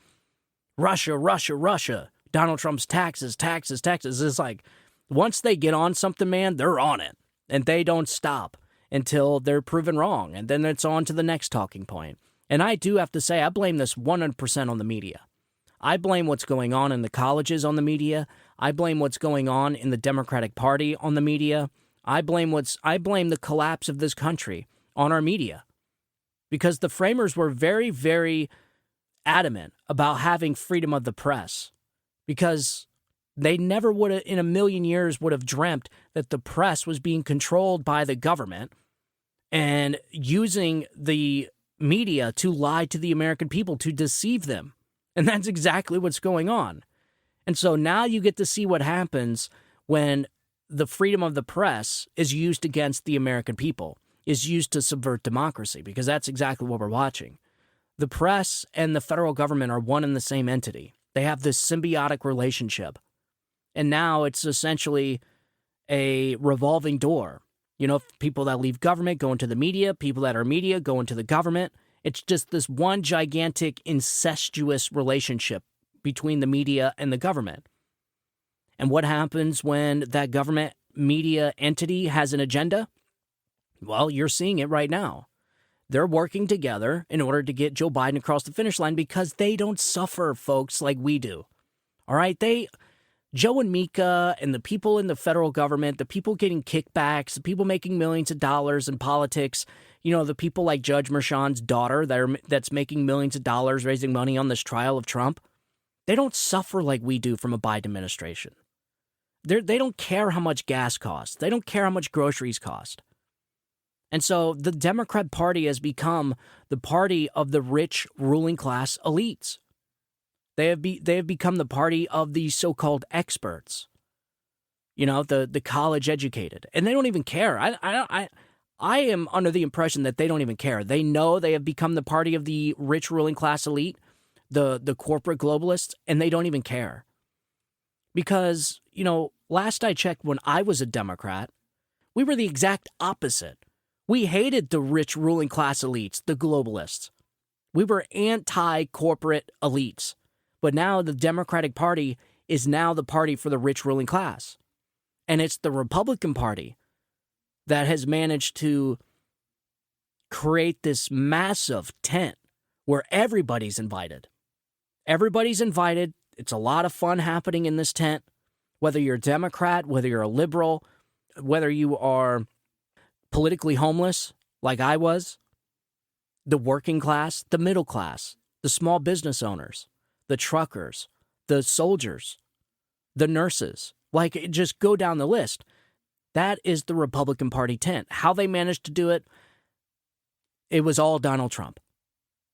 Russia. Donald Trump's taxes. It's like, once they get on something, man, they're on it, and they don't stop until they're proven wrong, and then it's on to the next talking point. And I do have to say, I blame this 100% on the media. I blame what's going on in the colleges on the media. I blame what's going on in the Democratic Party on the media. I blame the collapse of this country on our media. Because the framers were very, very adamant about having freedom of the press. Because they never would have, in a million years, would have dreamt that the press was being controlled by the government and using the media to lie to the American people, to deceive them. And that's exactly what's going on. And so now you get to see what happens when the freedom of the press is used against the American people, is used to subvert democracy, because that's exactly what we're watching. The press and the federal government are one and the same entity. They have this symbiotic relationship. And now it's essentially a revolving door. People that leave government go into the media, people that are media go into the government. It's just this one gigantic incestuous relationship between the media and the government. And what happens when that government media entity has an agenda? Well, you're seeing it right now. They're working together in order to get Joe Biden across the finish line because they don't suffer, folks, like we do. All right? Joe and Mika and the people in the federal government, the people getting kickbacks, the people making millions of dollars in politics, the people like Judge Merchan's daughter that's making millions of dollars raising money on this trial of Trump, they don't suffer like we do from a Biden administration. They don't care how much gas costs. They don't care how much groceries cost. And so the Democrat Party has become the party of the rich ruling class elites. They have become the party of the so-called experts, the college educated, and they don't even care. I am under the impression that they don't even care. They know they have become the party of the rich ruling class elite, the corporate globalists, and they don't even care. Because, last I checked when I was a Democrat, we were the exact opposite. We hated the rich ruling class elites, the globalists. We were anti-corporate elites. But now the Democratic Party is now the party for the rich ruling class. And it's the Republican Party that has managed to create this massive tent where everybody's invited. Everybody's invited. It's a lot of fun happening in this tent. Whether you're a Democrat, whether you're a liberal, whether you are politically homeless like I was, the working class, the middle class, the small business owners, the truckers, the soldiers, the nurses, just go down the list. That is the Republican Party tent. How they managed to do it, it was all Donald Trump.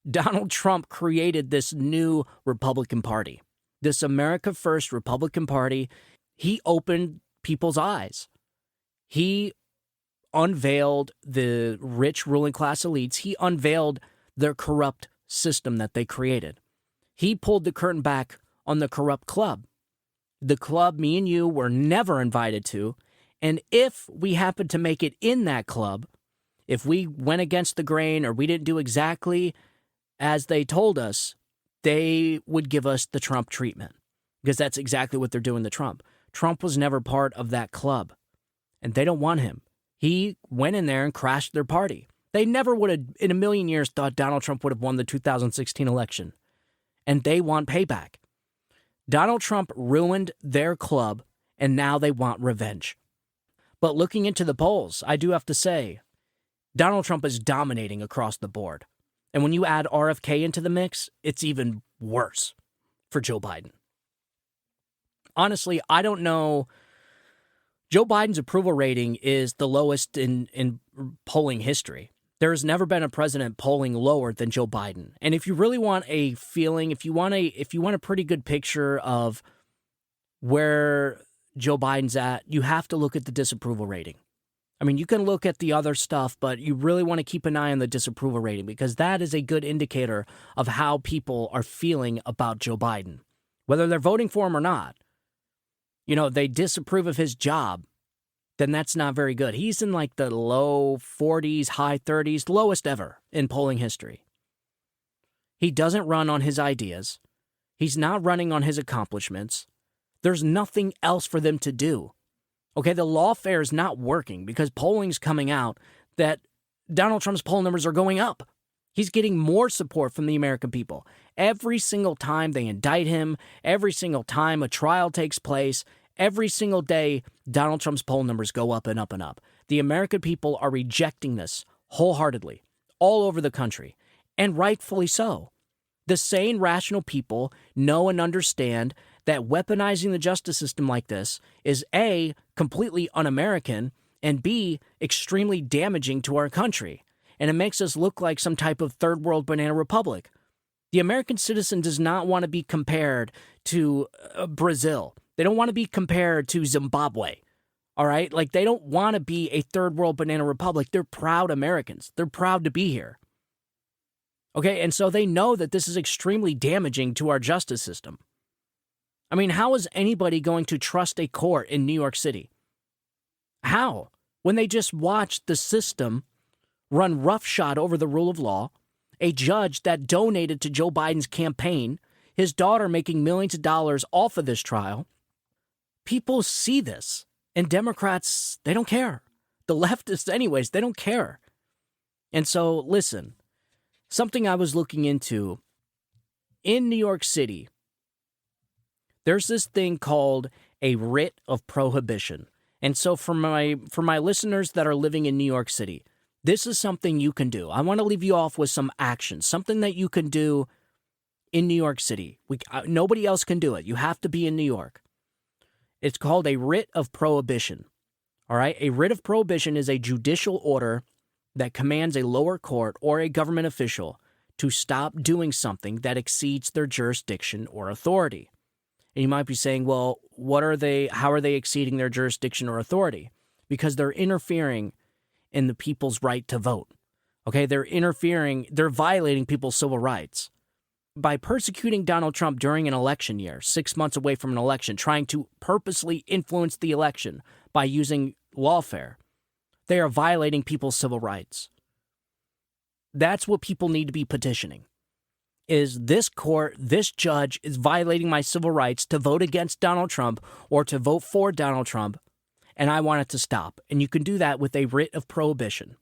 Donald Trump created this new Republican Party, this America First Republican Party. He opened people's eyes. He unveiled the rich ruling class elites. He unveiled their corrupt system that they created. He pulled the curtain back on the corrupt club. The club me and you were never invited to. And if we happened to make it in that club, if we went against the grain or we didn't do exactly as they told us, they would give us the Trump treatment. Because that's exactly what they're doing to Trump. Trump was never part of that club. And they don't want him. He went in there and crashed their party. They never would have, in a million years, thought Donald Trump would have won the 2016 election. And they want payback. Donald Trump ruined their club, and now they want revenge. But looking into the polls, I do have to say, Donald Trump is dominating across the board. And when you add RFK into the mix, it's even worse for Joe Biden. Honestly, I don't know Joe Biden's approval rating is the lowest in polling history. There has never been a president polling lower than Joe Biden. And if you really want a feeling, if you want a pretty good picture of where Joe Biden's at, you have to look at the disapproval rating. I mean, you can look at the other stuff, but you really want to keep an eye on the disapproval rating because that is a good indicator of how people are feeling about Joe Biden, whether they're voting for him or not. You know, they disapprove of his job, then that's not very good. He's in like the low 40s, high 30s, lowest ever in polling history. He doesn't run on his ideas. He's not running on his accomplishments. There's nothing else for them to do. Okay, the lawfare is not working because polling's coming out that Donald Trump's poll numbers are going up. He's getting more support from the American people. Every single time they indict him, every single time a trial takes place, every single day, Donald Trump's poll numbers go up and up and up. The American people are rejecting this wholeheartedly, all over the country, and rightfully so. The sane, rational people know and understand that weaponizing the justice system like this is A, completely un-American, and B, extremely damaging to our country. And it makes us look like some type of third world banana republic. The American citizen does not want to be compared to Brazil. They don't want to be compared to Zimbabwe, all right? Like, they don't want to be a third world banana republic. They're proud Americans. They're proud to be here. Okay, and so they know that this is extremely damaging to our justice system. I mean, how is anybody going to trust a court in New York City? How? When they just watched the system run roughshod over the rule of law, a judge that donated to Joe Biden's campaign, his daughter making millions of dollars off of this trial. People see this, and Democrats, they don't care. The leftists, anyways, they don't care. And so, listen, something I was looking into, in New York City, there's this thing called a writ of prohibition. And so for my listeners that are living in New York City, this is something you can do. I want to leave you off with some action, something that you can do in New York City. Nobody else can do it. You have to be in New York. It's called a writ of prohibition. All right? A writ of prohibition is a judicial order that commands a lower court or a government official to stop doing something that exceeds their jurisdiction or authority. And you might be saying, well, how are they exceeding their jurisdiction or authority? Because they're interfering in the people's right to vote. Okay, they're violating people's civil rights. By persecuting Donald Trump during an election year, 6 months away from an election, trying to purposely influence the election by using lawfare, they are violating people's civil rights. That's what people need to be petitioning. Is this court, this judge is violating my civil rights to vote against Donald Trump or to vote for Donald Trump, and I want it to stop. And you can do that with a writ of prohibition.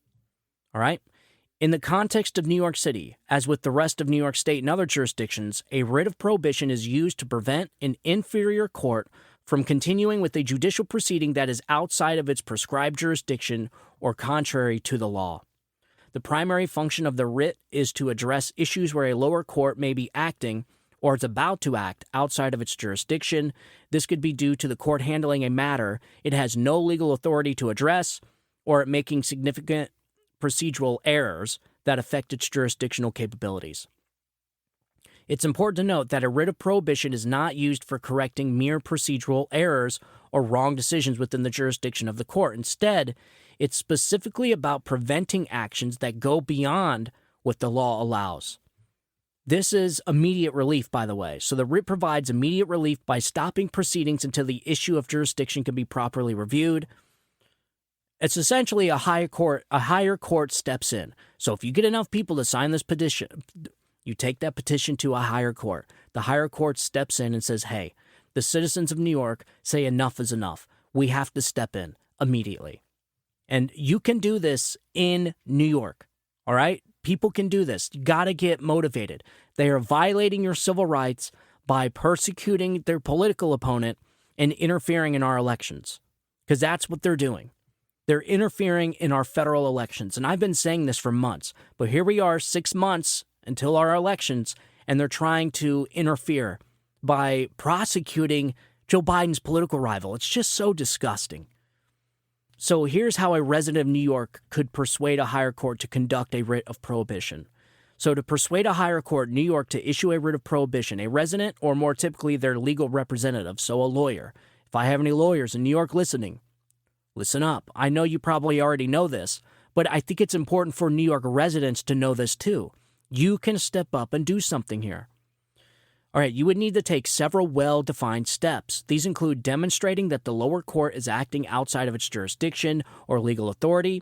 All right? In the context of New York City, as with the rest of New York State and other jurisdictions, a writ of prohibition is used to prevent an inferior court from continuing with a judicial proceeding that is outside of its prescribed jurisdiction or contrary to the law. The primary function of the writ is to address issues where a lower court may be acting or is about to act outside of its jurisdiction. This could be due to the court handling a matter it has no legal authority to address or it making significant procedural errors that affect its jurisdictional capabilities. It's important to note that a writ of prohibition is not used for correcting mere procedural errors or wrong decisions within the jurisdiction of the court. Instead, it's specifically about preventing actions that go beyond what the law allows. This is immediate relief, by the way. So the writ provides immediate relief by stopping proceedings until the issue of jurisdiction can be properly reviewed. It's essentially a higher court steps in. So if you get enough people to sign this petition, you take that petition to a higher court. The higher court steps in and says, hey, the citizens of New York say enough is enough. We have to step in immediately. And you can do this in New York, all right? People can do this. You got to get motivated. They are violating your civil rights by persecuting their political opponent and interfering in our elections, because that's what they're doing. They're interfering in our federal elections. And I've been saying this for months, but here we are 6 months until our elections, and they're trying to interfere by prosecuting Joe Biden's political rival. It's just so disgusting. So here's how a resident of New York could persuade a higher court to conduct a writ of prohibition. So to persuade a higher court in New York to issue a writ of prohibition, a resident, or more typically their legal representative, so a lawyer. If I have any lawyers in New York listening, listen up. I know you probably already know this, but I think it's important for New York residents to know this too. You can step up and do something here. All right, you would need to take several well-defined steps. These include demonstrating that the lower court is acting outside of its jurisdiction or legal authority,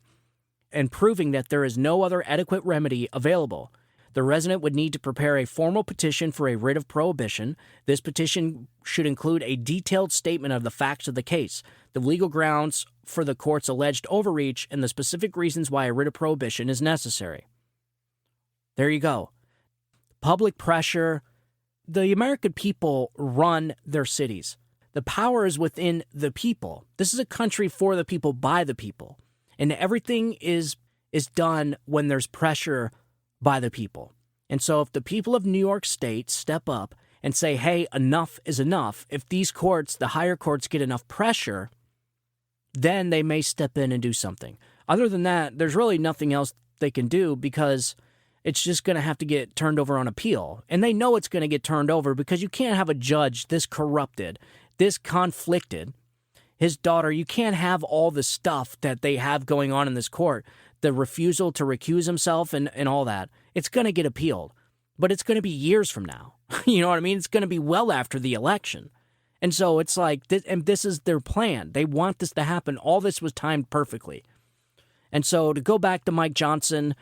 and proving that there is no other adequate remedy available. The resident would need to prepare a formal petition for a writ of prohibition. This petition should include a detailed statement of the facts of the case, the legal grounds for the court's alleged overreach, and the specific reasons why a writ of prohibition is necessary. There you go. Public pressure. The American people run their cities. The power is within the people. This is a country for the people, by the people. And everything is done when there's pressure by the people. And so if the people of New York State step up and say, hey, enough is enough, if these courts, the higher courts, get enough pressure, then they may step in and do something. Other than that, there's really nothing else they can do because it's just going to have to get turned over on appeal. And they know it's going to get turned over because you can't have a judge this corrupted, this conflicted. His daughter, you can't have all the stuff that they have going on in this court, the refusal to recuse himself and all that. It's going to get appealed, but it's going to be years from now. You know what I mean? It's going to be well after the election. And so it's like, this is their plan. They want this to happen. All this was timed perfectly. And so to go back to Mike Johnson,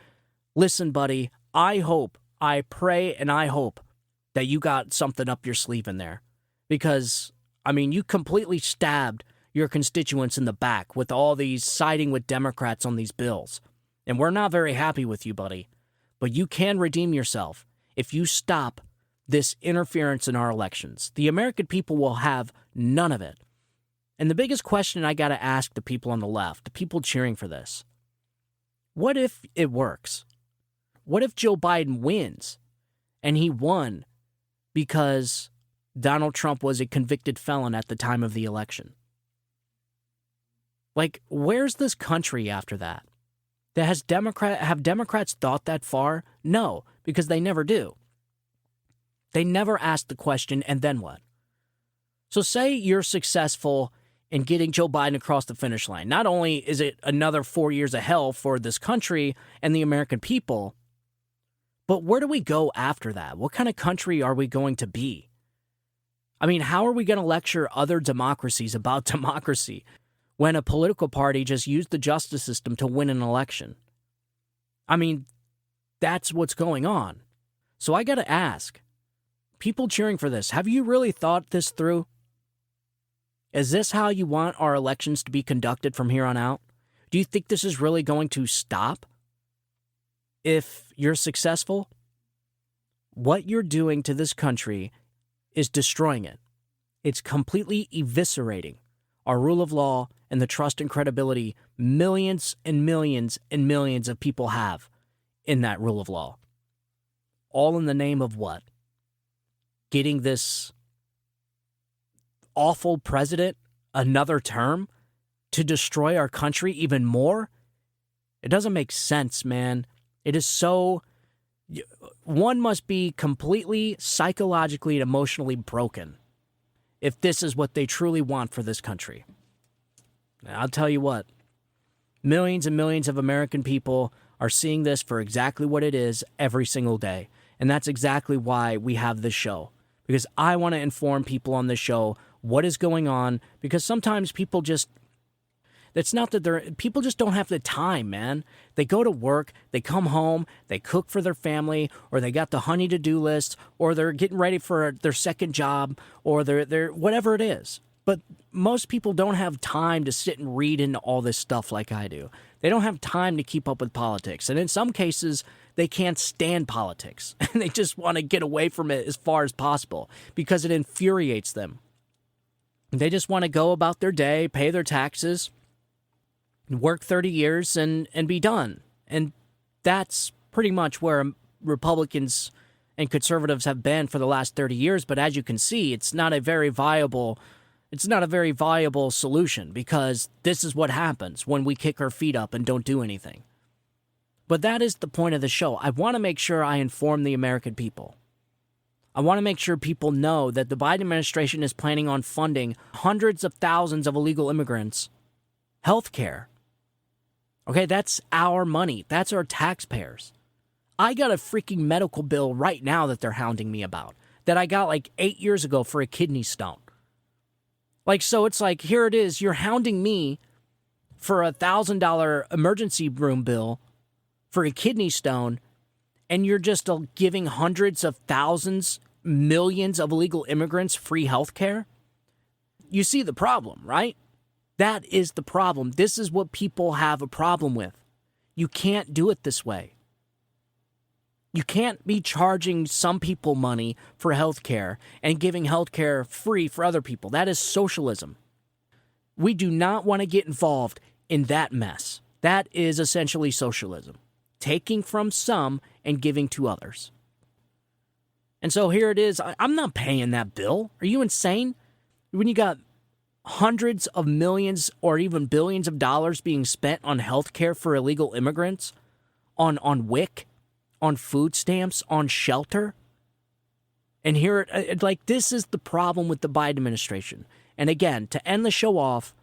listen, buddy, I hope, I pray, and I hope that you got something up your sleeve in there. Because, I mean, you completely stabbed your constituents in the back with all these siding with Democrats on these bills. And we're not very happy with you, buddy. But you can redeem yourself if you stop this interference in our elections. The American people will have none of it. And the biggest question I got to ask the people on the left, the people cheering for this, what if it works? What if Joe Biden wins and he won because Donald Trump was a convicted felon at the time of the election? Like, where's this country after that? Have Democrats thought that far? No, because they never do. They never ask the question, and then what? So say you're successful in getting Joe Biden across the finish line. Not only is it another 4 years of hell for this country and the American people, but where do we go after that? What kind of country are we going to be? I mean, how are we going to lecture other democracies about democracy when a political party just used the justice system to win an election? I mean, that's what's going on. So I got to ask, people cheering for this, have you really thought this through? Is this how you want our elections to be conducted from here on out? Do you think this is really going to stop if you're successful? What you're doing to this country is destroying it. It's completely eviscerating our rule of law and the trust and credibility millions and millions and millions of people have in that rule of law. All in the name of what? Getting this awful president another term to destroy our country even more? It doesn't make sense, man. It is so... One must be completely psychologically and emotionally broken if this is what they truly want for this country. I'll tell you what, millions and millions of American people are seeing this for exactly what it is every single day. And that's exactly why we have this show. Because I want to inform people on this show what is going on. Because sometimes people just... It's not that people just don't have the time, man. They go to work, they come home, they cook for their family, or they got the honey to-do list, or they're getting ready for their second job, or they're whatever it is. But most people don't have time to sit and read into all this stuff like I do. They don't have time to keep up with politics. And in some cases, they can't stand politics. And they just want to get away from it as far as possible because it infuriates them. They just want to go about their day, pay their taxes, work 30 years and be done. And that's pretty much where Republicans and conservatives have been for the last 30 years. But as you can see, it's not a very viable It's not a very viable solution because this is what happens when we kick our feet up and don't do anything. But that is the point of the show. I want to make sure I inform the American people. I want to make sure people know that the Biden administration is planning on funding hundreds of thousands of illegal immigrants health care. Okay, that's our money. That's our taxpayers. I got a freaking medical bill right now that they're hounding me about that I got like 8 years ago for a kidney stone. Like, so it's like, here it is. You're hounding me for $1,000 emergency room bill for a kidney stone, and you're just giving hundreds of thousands, millions of illegal immigrants free health care? You see the problem, right? That is the problem. This is what people have a problem with. You can't do it this way. You can't be charging some people money for health care and giving health care free for other people. That is socialism. We do not want to get involved in that mess. That is essentially socialism. Taking from some and giving to others. And so here it is. I'm not paying that bill. Are you insane? When you got hundreds of millions or even billions of dollars being spent on health care for illegal immigrants, on WIC, on food stamps, on shelter. And here, like, this is the problem with the Biden administration. And again, to end the show off,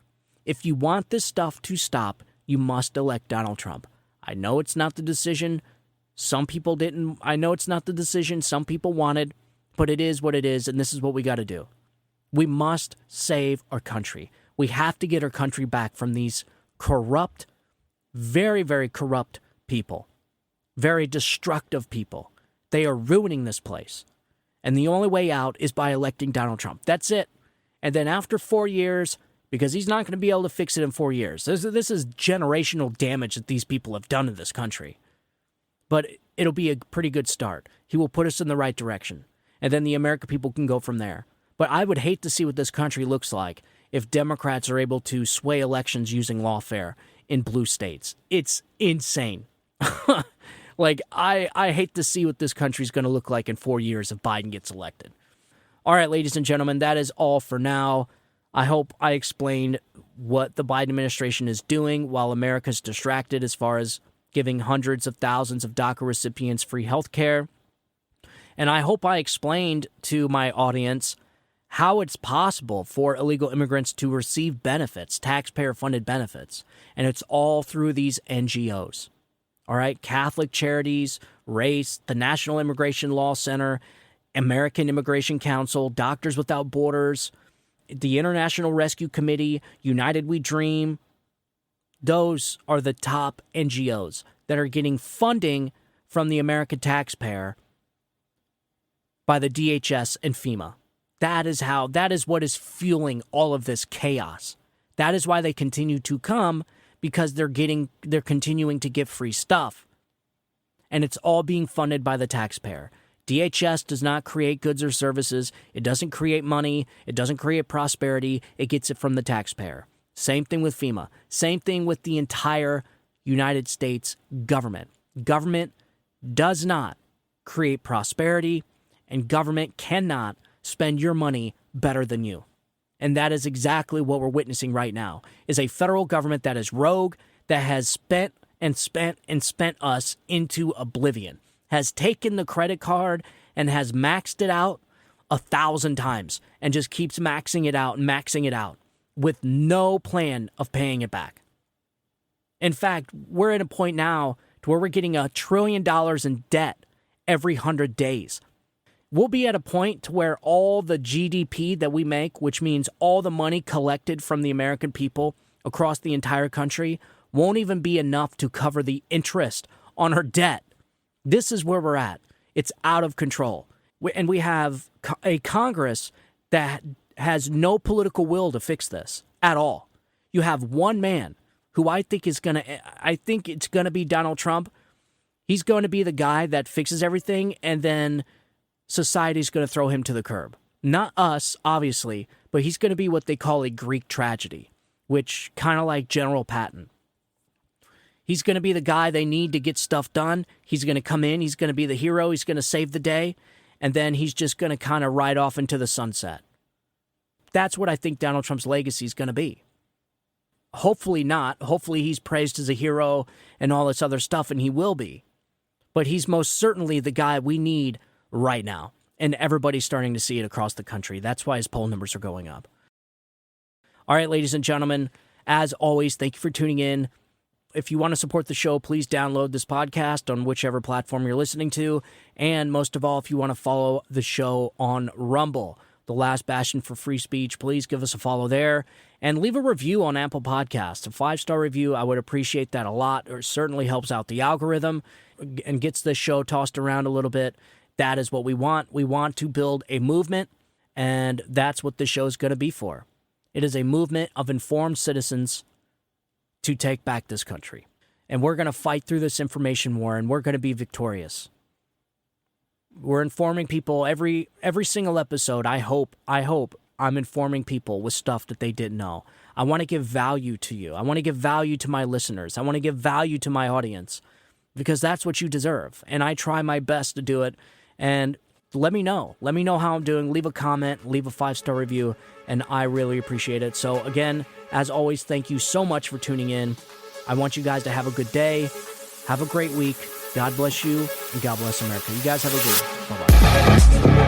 if you want this stuff to stop, you must elect Donald Trump. I know it's not the decision some people didn't. I know it's not the decision some people wanted, but it is what it is, and this is what we got to do. We must save our country. We have to get our country back from these corrupt, very, very corrupt people. Very destructive people. They are ruining this place. And the only way out is by electing Donald Trump. That's it. And then after 4 years, because he's not going to be able to fix it in 4 years. This is generational damage that these people have done to this country. But it'll be a pretty good start. He will put us in the right direction. And then the American people can go from there. But I would hate to see what this country looks like if Democrats are able to sway elections using lawfare in blue states. It's insane. Like, I hate to see what this country's going to look like in 4 years if Biden gets elected. All right, ladies and gentlemen, that is all for now. I hope I explained what the Biden administration is doing while America's distracted as far as giving hundreds of thousands of DACA recipients free health care. And I hope I explained to my audience how it's possible for illegal immigrants to receive benefits, taxpayer-funded benefits. And it's all through these NGOs. All right, Catholic Charities, RACE, the National Immigration Law Center, American Immigration Council, Doctors Without Borders, the International Rescue Committee, United We Dream. Those are the top NGOs that are getting funding from the American taxpayer by the DHS and FEMA. That is what is fueling all of this chaos. That is why they continue to come, because they're continuing to give free stuff. And it's all being funded by the taxpayer. DHS does not create goods or services. It doesn't create money. It doesn't create prosperity. It gets it from the taxpayer. Same thing with FEMA. Same thing with the entire United States government. Government does not create prosperity, and government cannot spend your money better than you. And that is exactly what we're witnessing right now, is a federal government that is rogue, that has spent and spent and spent us into oblivion, has taken the credit card and has maxed it out 1,000 times and just keeps maxing it out with no plan of paying it back. In fact, we're at a point now to where we're getting $1 trillion in debt every 100 days. We'll be at a point to where all the GDP that we make, which means all the money collected from the American people across the entire country, won't even be enough to cover the interest on our debt. This is where we're at. It's out of control. And we have a Congress that has no political will to fix this at all. You have one man who I think it's going to be Donald Trump. He's going to be the guy that fixes everything, and then society's going to throw him to the curb. Not us, obviously, but he's going to be what they call a Greek tragedy, which kind of like General Patton. He's going to be the guy they need to get stuff done. He's going to come in. He's going to be the hero. He's going to save the day. And then he's just going to kind of ride off into the sunset. That's what I think Donald Trump's legacy is going to be. Hopefully not. Hopefully he's praised as a hero and all this other stuff, and he will be. But he's most certainly the guy we need right now. And everybody's starting to see it across the country. That's why his poll numbers are going up. All right, ladies and gentlemen, as always, thank you for tuning in. If you want to support the show, please download this podcast on whichever platform you're listening to. And most of all, if you want to follow the show on Rumble, the last bastion for free speech, please give us a follow there. And leave a review on Apple Podcasts. A 5-star review, I would appreciate that a lot. It certainly helps out the algorithm and gets this show tossed around a little bit. That is what we want. We want to build a movement, and that's what this show is going to be for. It is a movement of informed citizens to take back this country. And we're going to fight through this information war, and we're going to be victorious. We're informing people every single episode. I hope I'm informing people with stuff that they didn't know. I want to give value to you. I want to give value to my listeners. I want to give value to my audience because that's what you deserve. And I try my best to do it. And let me know. Let me know how I'm doing. Leave a comment, leave a 5-star review, and I really appreciate it. So again, as always, thank you so much for tuning in. I want you guys to have a good day. Have a great week. God bless you, and God bless America. You guys have a good one. Bye-bye.